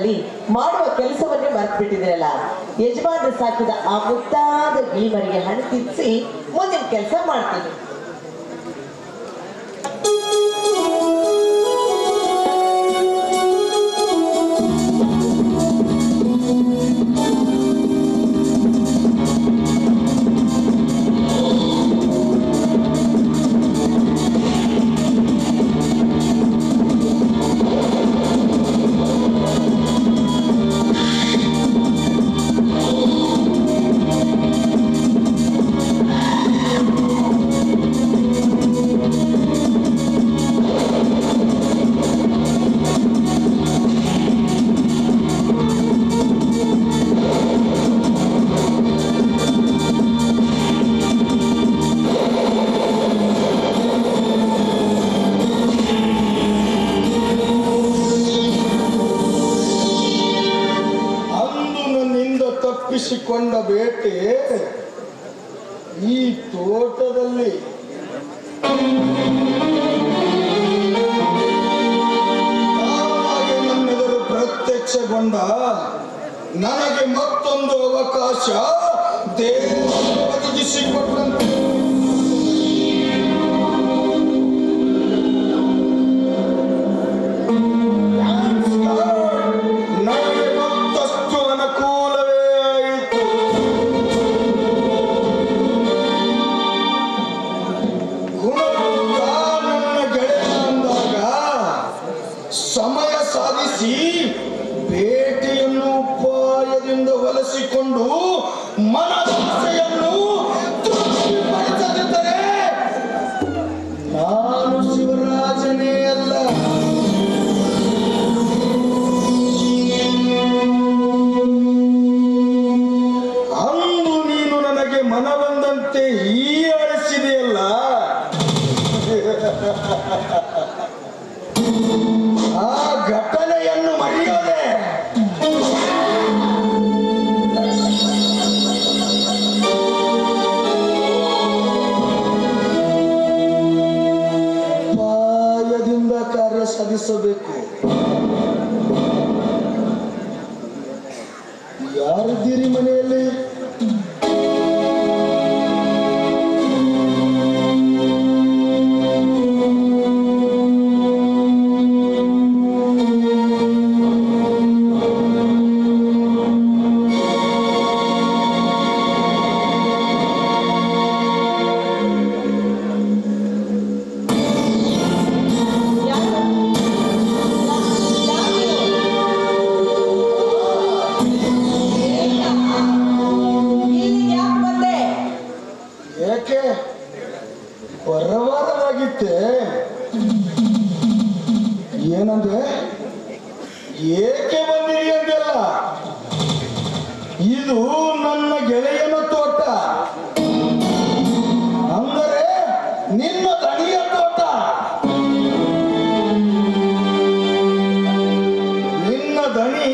ತೋಟದಲ್ಲಿ ಮಾಡುವ ಕೆಲಸವನ್ನೇ ಮರೆತು ಬಿಟ್ಟಿದ್ರಲ್ಲ. ಯಜಮಾನರು ಸಾಕಿದ ಆ ಮುದ್ದಾದ ಗೀಮರಿಗೆ ಹಣ್ಣು ತಿನ್ನಿಸಿ ಮುಂದಿನ ಕೆಲಸ ಮಾಡ್ತೀನಿ. ಕೊಂಡ ಬೇಟೆ ಈ ತೋಟದಲ್ಲಿ ನನ್ನೆದುರು ಪ್ರತ್ಯಕ್ಷಗೊಂಡ ನನಗೆ ಮತ್ತೊಂದು ಅವಕಾಶ ದೇವರು ಒದಗಿಸಿಕೊಟ್ಟಂತೆ. ನನಗೆ ಮತ್ತಷ್ಟು ಅನುಕೂಲವೇ ಆಯಿತು. ಗುಣವಂತ ನನ್ನ ಗೆಳೆಯ ಅಂದಾಗ ಸಮಯ ಸಾಧಿಸಿ ಬೇಟೆಯನ್ನು ಉಪಾಯದಿಂದ ಹೊಲಿಸಿಕೊಂಡು ಮನದಾಸೆಯನ್ನು ತೃಪ್ತಿಪಡಿಸದಿದ್ದರೆ ನಾನು ಶಿವರಾಜನೇ ಅಲ್ಲ. ಅಂದು ನೀನು ನನಗೆ ಮನಬಂದಂತೆ ಹೀಯಾಳಿಸಿದೆಯಲ್ಲ, ಆ ಘಟನೆಯನ್ನು ಮರೆಯೋದೆ. ಉಪಾಯದಿಂದ ಕಾರ್ಯ ಸಾಧಿಸಬೇಕು. ಯಾರಿದ್ದೀರಿ ಮನೆಯಲ್ಲಿ? ಏಕೆ ಹೊರವಾರವಾಗಿತ್ತೆ? ಏನಂದ್ರೆ ಏಕೆ ಬಂದಿರಿ ಅಂತೆಲ್ಲ? ಇದು ನನ್ನ ಗೆಳೆಯನ ತೋಟ, ಅಂದರೆ ನಿನ್ನ ದಣಿಯ ತೋಟ. ನಿನ್ನ ದಣಿ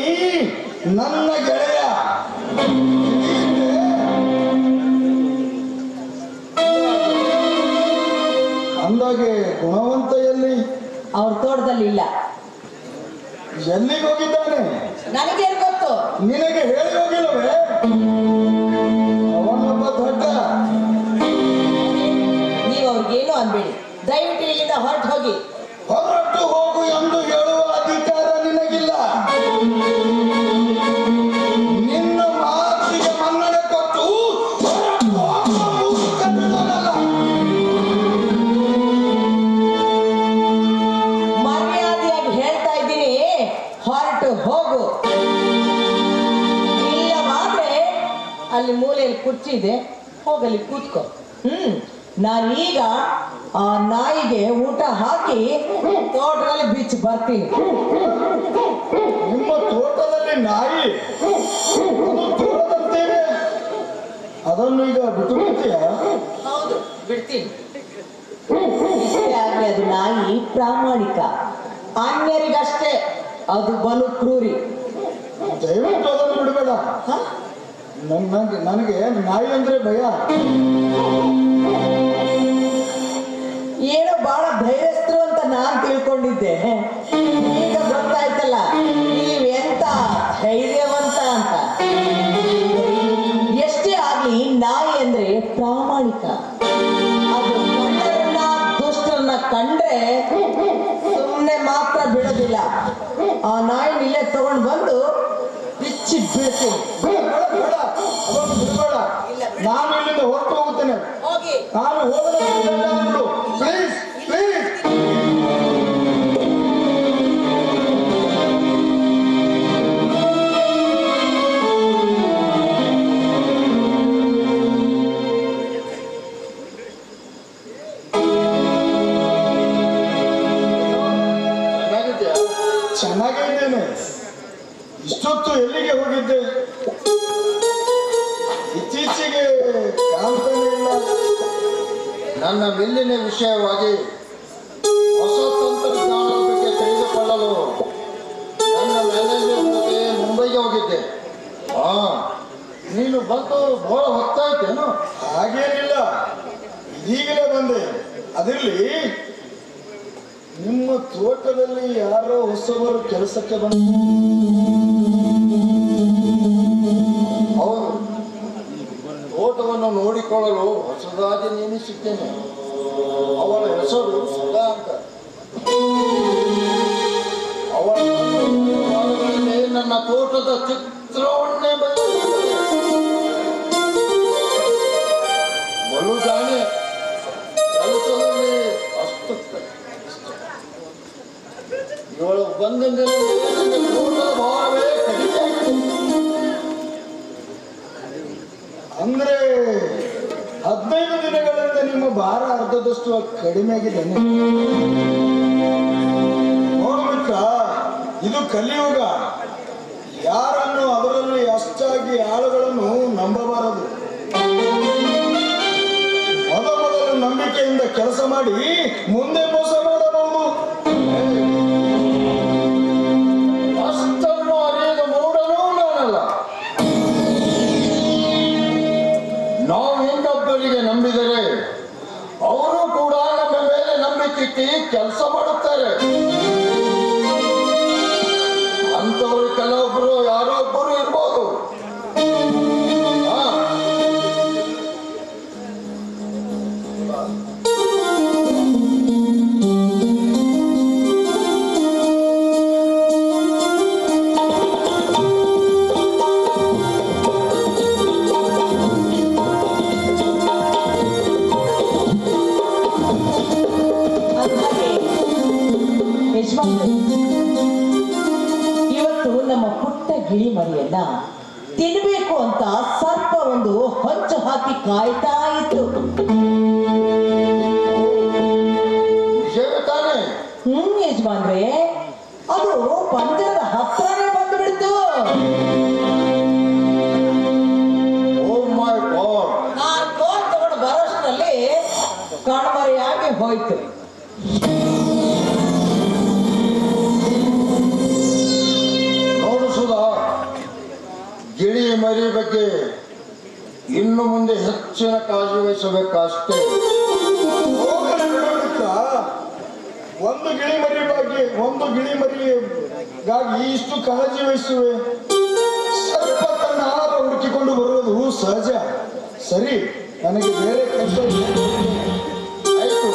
ನನ್ನ ಗೆಳೆಯ. ಅಂದಾಗೆ ಗುಣವಂತ ಎಲ್ಲಿ? ಅವ್ರ ತೋಟದಲ್ಲಿ ಇಲ್ಲ. ಎಲ್ಲಿಗೆ ಹೋಗಿದ್ದಾನೆ? ನನಗೇನು ಗೊತ್ತು? ನಿನಗೆ ಹೇಳಿ ಹೋಗಿಲ್ಲವೇ? ಅವನೊಬ್ಬ ದೊಡ್ಡ. ನೀವು ಅವ್ರಿಗೇನು ಅನ್ಬೇಡಿ, ದಯವಿಟ್ಟು ಇಲ್ಲಿಂದ ಹೊರಟು ಹೋಗಿ. ಹೊರಟು ಹೋಗು ಎಂದು ಹೇಳುವ ಅಧಿಕಾರ ನಿನಗಿಲ್ಲ. ನಿನ್ನ ಮಾತಿಗೆ ಮನ್ನಣೆ ಕೊಟ್ಟು ಹೊರಟು ಹೋಗುವ ಮೂರ್ಖನು ನಾನಲ್ಲ. ಮರ್ಯಾದೆಯಾಗಿ ಹೇಳ್ತಾ ಇದ್ದೀನಿ, ಹೊರಟು ಹೋಗು. ಇಲ್ಲವಾದ್ರೆ ಅಲ್ಲಿ ಮೂಲೆಯಲ್ಲಿ ಕುರ್ಚಿ ಇದೆ, ಹೋಗಲಿ ಕೂತ್ಕೋ. ನಾನೀಗ ಆ ನಾಯಿಗೆ ಊಟ ಹಾಕಿ ತೋಟದಲ್ಲಿ ಬಿಚ್ಚಿ ಬರ್ತೀನಿ. ನಿಮ್ಮ ತೋಟದಲ್ಲಿ ನಾಯಿ? ಅದು ತೋಟದಂತೇನೆ. ಅದನ್ನು ಈಗ ಬಿಟ್ಟು ಬಿಡ್ತೀಯ? ಹೌದು, ಬಿಡ್ತೀನಿ. ಇಷ್ಟೇ ಆಗ್ಲಿ, ಅದು ನಾಯಿ ಪ್ರಾಮಾಣಿಕ, ಅನ್ಯರಿಗಷ್ಟೇ ಅದು ಬಲು ಕ್ರೂರಿ. ದಯವಿಟ್ಟು ಅದನ್ನು ಬಿಡಬೇಡ. ನನಗೆ ನಾಯಿ ಅಂದ್ರೆ ಭಯ. ಏನೋ ಬಹಳ ಧೈರ್ಯಸ್ಥರು ಅಂತ ನಾನ್ ತಿಳ್ಕೊಂಡಿದ್ದೆ. ಈಗ ಗೊತ್ತಾಯ್ತಲ್ಲ ನೀವೆಂತ ಸುಮ್ಮನೆ ಮಾತ್ರ ಬಿಡೋದಿಲ್ಲ. ಆ ನಾಯಿ ಇಲ್ಲೇ ತಗೊಂಡು ಬಂದು ಬಿಚ್ಚಿ ಬೀಳ್ತೀನಿ. ಬೇಡ, ಅದನ್ನು ಬಿಡಬೇಡ. ನಾನು ಇಲ್ಲಿಂದ ಹೊರಟು ಹೋಗುತ್ತೇನೆ. ನಾನು ಹೋಗಲು ಪ್ಲೀಸ್ ಪ್ಲೀಸ್. ಚೆನ್ನಾಗೇ ಇದ್ದೇನೆ. ಇಷ್ಟೊತ್ತು ಎಲ್ಲಿಗೆ ಹೋಗಿದ್ದೆ? ಇತ್ತೀಚೆಗೆ ಕಾಣ್ತಾನೆ ಇಲ್ಲ. ನನ್ನ ಮಿಲ್ಲಿನ ವಿಷಯವಾಗಿ ಹೊಸ ತಂತ್ರಜ್ಞಾನದ ಬಗ್ಗೆ ತಿಳಿದುಕೊಳ್ಳಲು ನನ್ನ ಮ್ಯಾನೇಜರ್ ಜೊತೆ ಮುಂಬೈಗೆ ಹೋಗಿದ್ದೆ. ನೀನು ಬಂದು ಬಹಳ ಹೊತ್ತಾಯ್ತೇನು? ಹಾಗೇನಿಲ್ಲ, ಈಗಲೇ ಬಂದೆ. ಅದಿರಲಿ, ನಿಮ್ಮ ತೋಟದಲ್ಲಿ ಯಾರೋ ಹೊಸಬರು ಕೆಲಸಕ್ಕೆ ಬಂದ? ಅವರು ತೋಟವನ್ನು ನೋಡಿಕೊಳ್ಳಲು ಹೊಸದಾಗಿ ನೇಮಿಸಿದ್ದೇನೆ. ಅವಳ ಹೆಸರು ಸುಧಾ ಅಂತ. ಅವಳ ವಾರಗಳಲ್ಲಿ ನನ್ನ ತೋಟದ ಚಿತ್ರವನ್ನೇ ಬಲು ಜಾಣೆ. ಕೆಲಸದಲ್ಲಿ ಅಷ್ಟು ಇವಳು ಬಂದ ತೋಟದ ಭಾವವೇ ಕಡಿಮೆ ಆಯಿತು. ಅಂದ್ರೆ 15 ದಿನಗಳಿಂದ ನಿಮ್ಮ ಭಾರ ಅರ್ಧದಷ್ಟು ಕಡಿಮೆ ಆಗಿದೆ. ನೋಡು ಮಿತ್ರ, ಇದು ಕಲಿಯುಗ. ಯಾರನ್ನು ಅದರಲ್ಲಿ ಅಷ್ಟಾಗಿ ಆಳುಗಳನ್ನು ನಂಬಬಾರದು. ಮೊದಲು ನಂಬಿಕೆಯಿಂದ ಕೆಲಸ ಮಾಡಿ ಮುಂದೆ ಮೋಸ ಮಾಡಬಹುದು. ಅಷ್ಟನ್ನು ಅರಿಯದ ಮೂಡನೂ ನಾನಲ್ಲ. ನಾವು ಇನ್ನೊಬ್ಬರಿಗೆ ನಂಬಿದರೆ ಅವರು ಕೂಡ ನಮ್ಮ ಮೇಲೆ ನಂಬಿಕೆ ಕೆಲಸ ಮಾಡುತ್ತಾರೆ. ಅಂತವರು ಕೆಲವೊಬ್ಬರು ಯಾರೋ ಒಬ್ಬರು ಇರ್ಬೋದು. ಇವತ್ತು ನಮ್ಮ ಪುಟ್ಟ ಗಿಳಿ ಮರಿಯನ್ನ ತಿನ್ಬೇಕು ಅಂತ ಸರ್ಪ ಒಂದು ಹೊಂಚು ಹಾಕಿ ಕಾಯ್ತಾ ಇತ್ತು. ತಾನೆ? ಯಜಮಾನ್ರೆ, ಅದು ಪಂಜರದ ಹತ್ರನೇ ಬಂದು ಬಿಡ್ತು. ನಾನು ಫೋನ್ ತಗೊಂಡು ಬರೋಷ್ಟರಲ್ಲಿ ಕಣ್ಮರೆಯಾಗಿ ಹೋಯ್ತು. ಗಿಳಿ ಮರಿ ಬಗ್ಗೆ ಇನ್ನು ಮುಂದೆ ಹೆಚ್ಚಿನ ಕಾಳಜಿ ವಹಿಸಬೇಕಷ್ಟೇ. ಒಂದು ಗಿಳಿ ಮರಿಗಾಗಿ ಇಷ್ಟು ಕಾಳಜಿ ವಹಿಸುವೆ? ಸ್ವಲ್ಪ ತನ್ನ ಆಹಾರ ಹುಡುಕಿಕೊಂಡು ಬರುವುದು ಸಹಜ. ಸರಿ, ನನಗೆ ಬೇರೆ ಕೆಲಸ ಆಯ್ತು,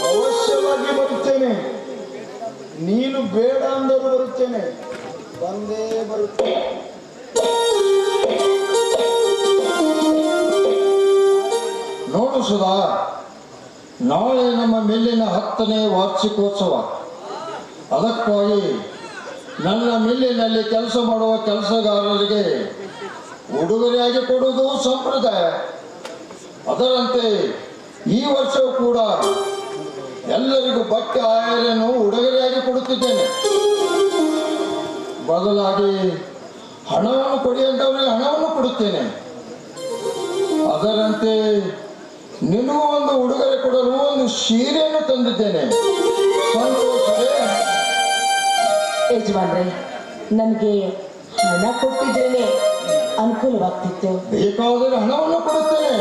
ಅವಶ್ಯವಾಗಿ ಬರುತ್ತೇನೆ. ನೀನು ಬೇಡ ಅಂದರೂ ಬರುತ್ತೇನೆ, ಬಂದೇ ಬರುತ್ತೇನೆ. ನೋಡು ಸುಧಾ, ನಾಳೆ ನಮ್ಮ ಮಿಲ್ಲಿನ 10ನೇ ವಾರ್ಷಿಕೋತ್ಸವ. ಅದಕ್ಕಾಗಿ ನನ್ನ ಮಿಲ್ಲಿನಲ್ಲಿ ಕೆಲಸ ಮಾಡುವ ಕೆಲಸಗಾರರಿಗೆ ಉಡುಗೊರೆಯಾಗಿ ಕೊಡುವುದು ಸಂಪ್ರದಾಯ. ಅದರಂತೆ ಈ ವರ್ಷವೂ ಕೂಡ ಎಲ್ಲರಿಗೂ ಬಟ್ಟೆ ಆಯರನ್ನು ಉಡುಗೊರೆಯಾಗಿ ಕೊಡುತ್ತಿದ್ದೇನೆ. ಬದಲಾಗಿ ಹಣವನ್ನು ಕೊಡಿ ಅಂತವರಿಗೆ ಹಣವನ್ನು ಕೊಡುತ್ತೇನೆ. ಅದರಂತೆ ನಿನಗೂ ಒಂದು ಉಡುಗೊರೆ ಕೊಡಲು ಒಂದು ಸೀರೆಯನ್ನು ತಂದಿದ್ದೇನೆ. ಸಂತೋಷವೇ? ಯಜಮಾನ್ರೆ, ನನಗೆ ಹಣ ಕೊಟ್ಟಿದ್ದೇನೆ, ಅನುಕೂಲವಾಗ್ತಿತ್ತು. ಬೇಕಾದರೆ ಹಣವನ್ನು ಕೊಡುತ್ತೇನೆ.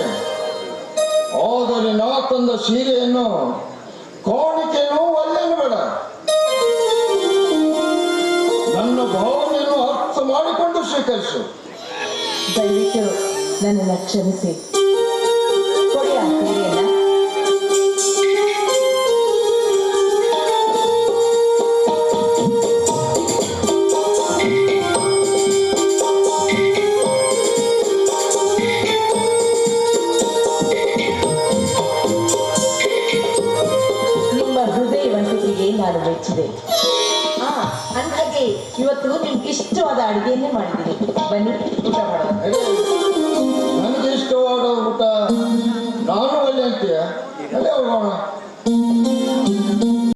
ಆದರೆ ನಾ ತಂದ ಸೀರೆಯನ್ನು ಕಾಣಿಕೆಯನ್ನು ಒಳ್ಳೆಯನ್ನು ಬೇಡ. ನನ್ನ ಭಾವನೆಯನ್ನು ಅರ್ಥ ಮಾಡಿಕೊಂಡು ಸ್ವೀಕರಿಸು. ದಯವಿಟ್ಟು ನನ್ನನ್ನು ಕ್ಷಮಿಸಿ. ಕೊಡಿ ಆ ಸೀರೆಯನ್ನ. ಇವತ್ತು ನಿಮ್ಗೆ ಇಷ್ಟವಾದ ಅಡಿಗೆಯನ್ನೇ ಮಾಡಿದ್ದೀನಿ. ಬನ್ನಿ ಊಟ ಮಾಡೋಣ. ನನಗೆ ಇಷ್ಟವಾದ ಊಟ ನಾನು ಅಲ್ಲಿ ಅಂತೀಯ ಅಲ್ಲೇ ಹೋಗೋಣ.